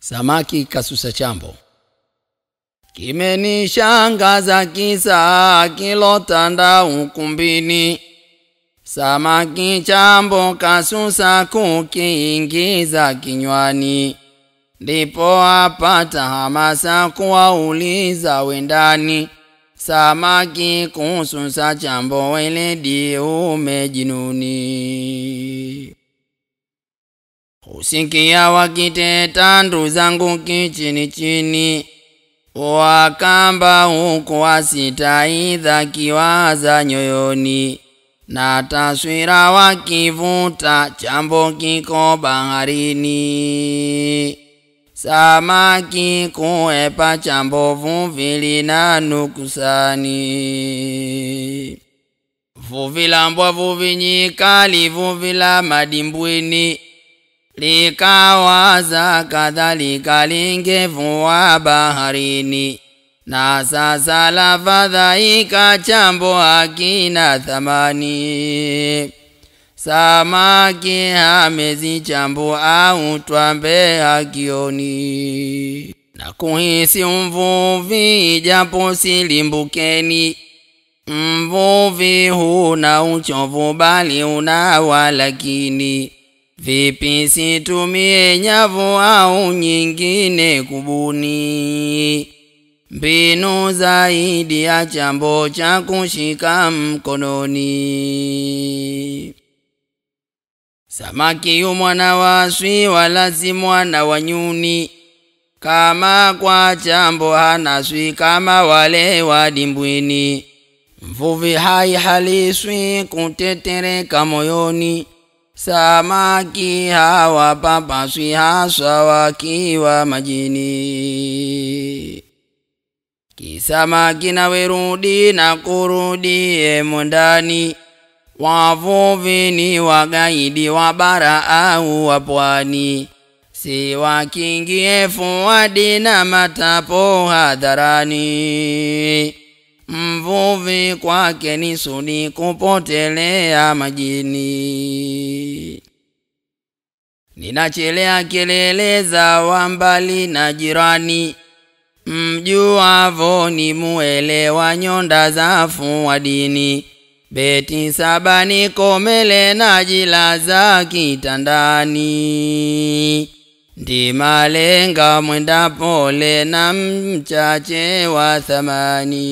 Samaki kasusa chambo. Kimenishangaza kisa kilotanda ukumbini. Samaki chambo kasusa kukiingiza kinywani. Ndipo apata hamasa kuwauliza wendani. Samaki kususa chambo weledi umejinuni. Usikia wakiteta ndugu zangu kichini chini. Wakamba huku wasitaidha kiwaza nyoyoni. Na taswira wakivuta chambo kiko baharini. Samaki kuepa chambo vuvili na nukusani. Vuvila mbwa vuvinyikali vuvila madimbwini. Likawaza kadhalika lingevu wa baharini. Na sasa lafadhaika chambo hakina thamani. Samaki hamezi chambo au twambe hakioni. Na kuhisi mvuvi japo silimbukeni. Mvuvi huna uchovu bali una walakini. Vipi situmie nyavu au nyingine kubuni. Mbinu zaidi ya chambo cha kushika mkononi. Samaki yu mwana waswi wala si mwana wanyuni. Kama kwa chambo hanaswi kama wale wadimbwini. Mvuvi hai haliswi kutetereka moyoni. Samaki hawa papaswi haswa wakiwa majini. Kisamaki na werudi na kurudi mondani. Wavuvi ni wagaidi wa bara au wa pwani. Si wakingie fuadi na matapo hadharani. Mvuvi kwake ni sudi kupotelea majini. Ninachelea kelele za wambali na jirani. Mjuavo ni muelewa nyonda za fuadini. Beti saba nikomele na jilaza kitandani. Ndi malenga mwenda pole na mchache wa thamani.